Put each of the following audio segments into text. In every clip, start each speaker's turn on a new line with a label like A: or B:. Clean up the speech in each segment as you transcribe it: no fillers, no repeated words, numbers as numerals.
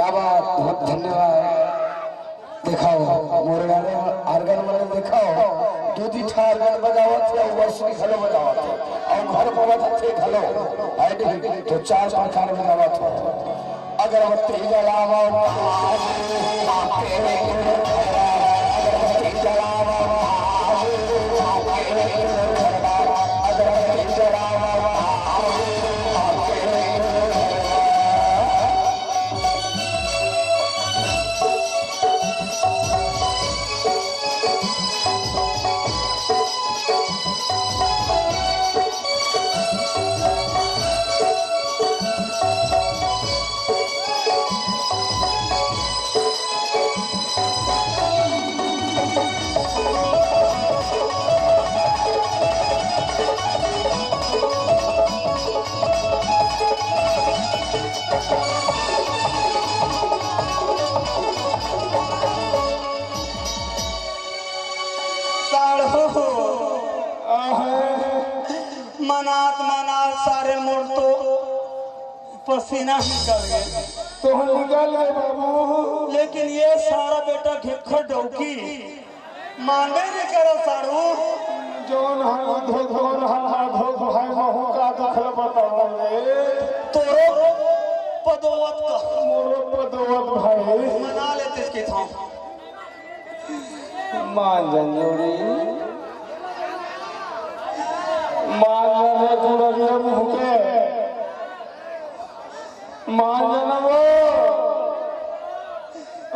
A: क्या बात, बहुत धन्यवाद। दिखाओ मोरे गाने आर्गन वाले दिखाओ, दूधी आर्गन बजावत है, वर्षी खलो बजावत है और घर बजावत है खलो आईडी तो 4 प्रकार बजावत है। अगरबत्ती जलाओ अगरबत्ती जलाओ अगरबत्ती जलाओ।
B: मनात मनात सारे मोड़ तो पसीना निकल गए
A: तो निकल गए बाबू,
B: लेकिन ये सारा बेटा घिखर डौकी मांगे नहीं करो सारू
A: जोन भाई महू का दखल बताओगे
B: तोरो पदोवत का
A: मोरो पदोवत भाई
B: मना लेते इसके था
A: मान जंजोड़ी मान जने गुड़िया मुहके मान जना वो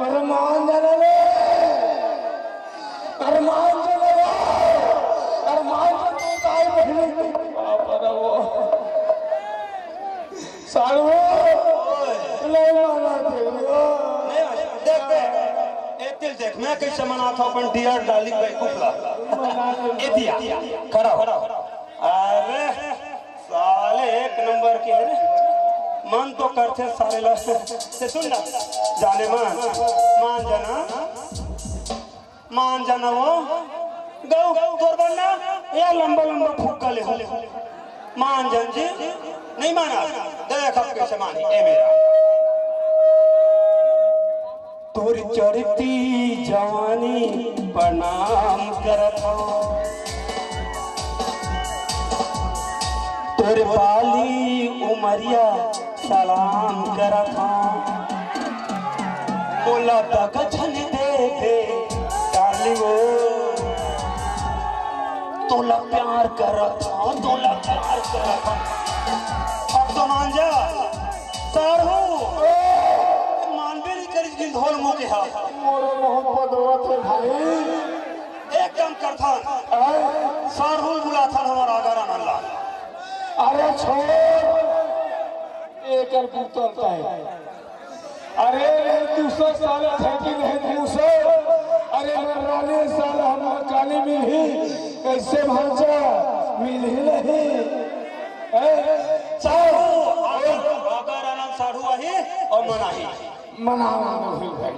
A: अरे मान जना ले अरे मान जना वो अरे मान जना ताई बहनी बाप रे वो सारू ले माना दे
B: देख ए देख मैं कैसे मना था अपन डियर डार्लिंग भाई कुफला ए दिया खड़ा हो। अरे साले एक नंबर के है मन तो करते सारे लोग से सुन ना जाने मान जाना वो गौ तोर बनना या लंबा लंबा फूका ले मान जान जी नहीं माना देख अब कैसे मानी ए मेरा तोरी चढ़ती जवानी प्रणाम करत हो तोरे बाली उमरिया सलाम करत हूँ बोला तक छन देखे डार्लिंग तोला प्यार करत हूँ तोला प्यार करत हूँ अब तो मान जा सारू मान भी नहीं करी कि धोल मुँह के हाथ
A: मोरो मोहब्बत होत भाई
B: एक काम करता सारू बुलाता हमारा आगारा नल्ला
A: अरे छोड़ एक पुतलता है अरे 200 साल है कि नहीं 200 अरे मर्राने साल हमारा काली मिल ही कैसे भांजा मिल ही नहीं
B: सारू अगर आनंद सारू आही और मनाही
A: मनाना नहीं भाई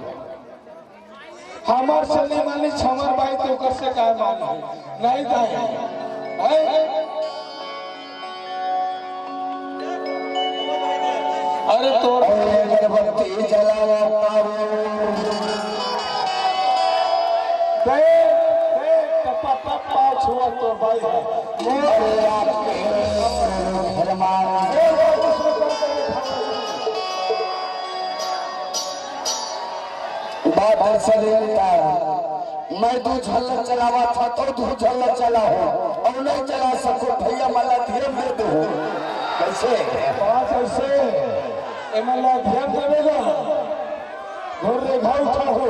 A: हमार चली मानी छमर बाई तो कर से काय मानी नहीं दाई अरे तो अगरबत्ती जलावा पापा छुआ तो भाई मैं 2 झल्ला चलावा था तो 2 झल्ला चला हो अब नहीं चला सको भैया मला धीरे दे दो कैसे बात ऐसे एमला ध्यान देवेगा घोर रे घाव उठा हो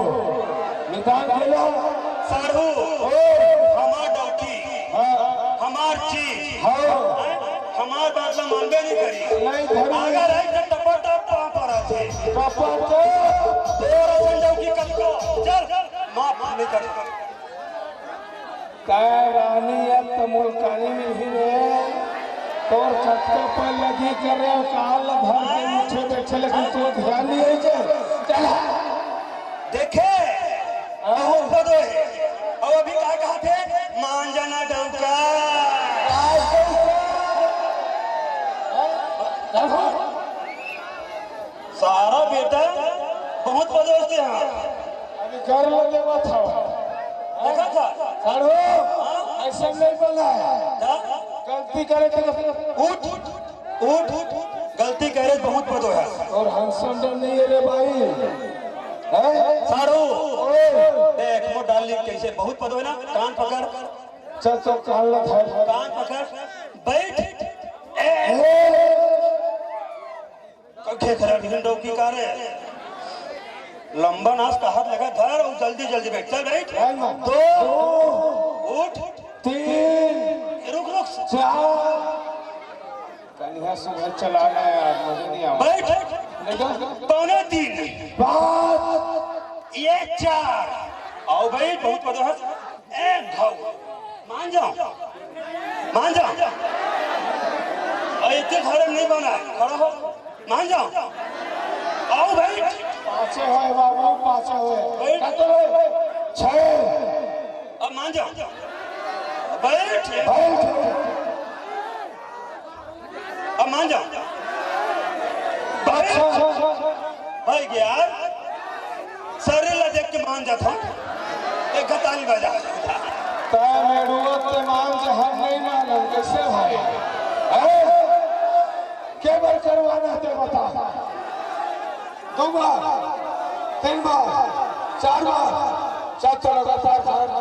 A: निदान देला
B: सारू हमार डॉकी हमार चीज हमार बात ला मानबे नहीं करी
A: नहीं धरी
B: अगर है तो टपटा पाप रहे
A: पापा तो
B: तेरा संडौकी कनको चल माफ नहीं कर
A: काय रानी या तमुल कानी में ही रे तोर छक्के पर लगी करे काल भर के मुझे बैठे लेकिन तो ध्यान नहीं है चल
B: देखे वो पदो है और अभी क्या कहा थे मान जाना डौका सारा बेटा करते हैं?
A: अभी कर लगे था
B: देखा था?
A: साढ़ो ऐसा नहीं बोला है। गलती करे
B: उठ उठ गलती करे बहुत बदो है
A: और हंसन नहीं है रे भाई।
B: साड़ू देख वो डाल ली कैसे बहुत पदो है ना। कान पकड़,
A: चल चल कान
B: कान पकड़, बैठ। कखे खरा ढिंडो की कारे लंबा नाच का हाथ लगा धर और जल्दी जल्दी बैठ। चल बैठ। 2 उठ
A: 3
B: रुक रुक
A: 4 कन्या सुबह चलाना है यार, मुझे नहीं आता।
B: बैठ। पौने 3
A: 5
B: ये 4 आओ भाई बहुत पदो है। 1 घाव मान जाओ इतने खड़े नहीं बना है। खड़ा हो मान जाओ। आओ भाई
A: पाँचे है बाबू, पाँचे है 6
B: अब मान जाओ। बैठ अब मान जाओ। भाई गया शरीर ला देख के मान जाता हूँ। एक ताली बजा
A: मान से हम नहीं मानम कैसे भाई? क्या बार करवाना है बता? 2 बार 3 बार 4 बार चल लगातार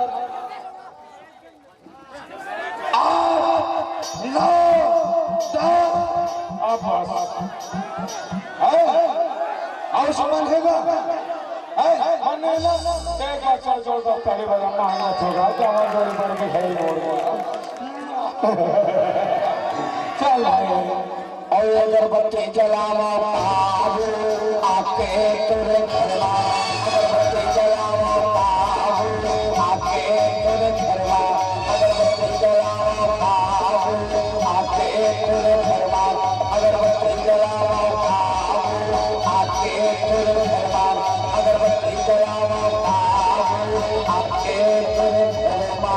A: 8 9 10 अब और सामान होगा चल जोड़ पहले बजा महंगा होगा तो हमारे जोड़ी पर के खेल मोड़ चल और अगरबत्ती जलावा बाबू आके तेरे घरवा, अगरबत्ती जलावा बाबू आके तेरे घरवा, अगरबत्ती जलावा बाबू आके तेरे घरवा, अगरबत्ती जलावा बाबू आके तेरे घरवा, अगरबत्ती जलावा बाबू आके तेरे घरवा।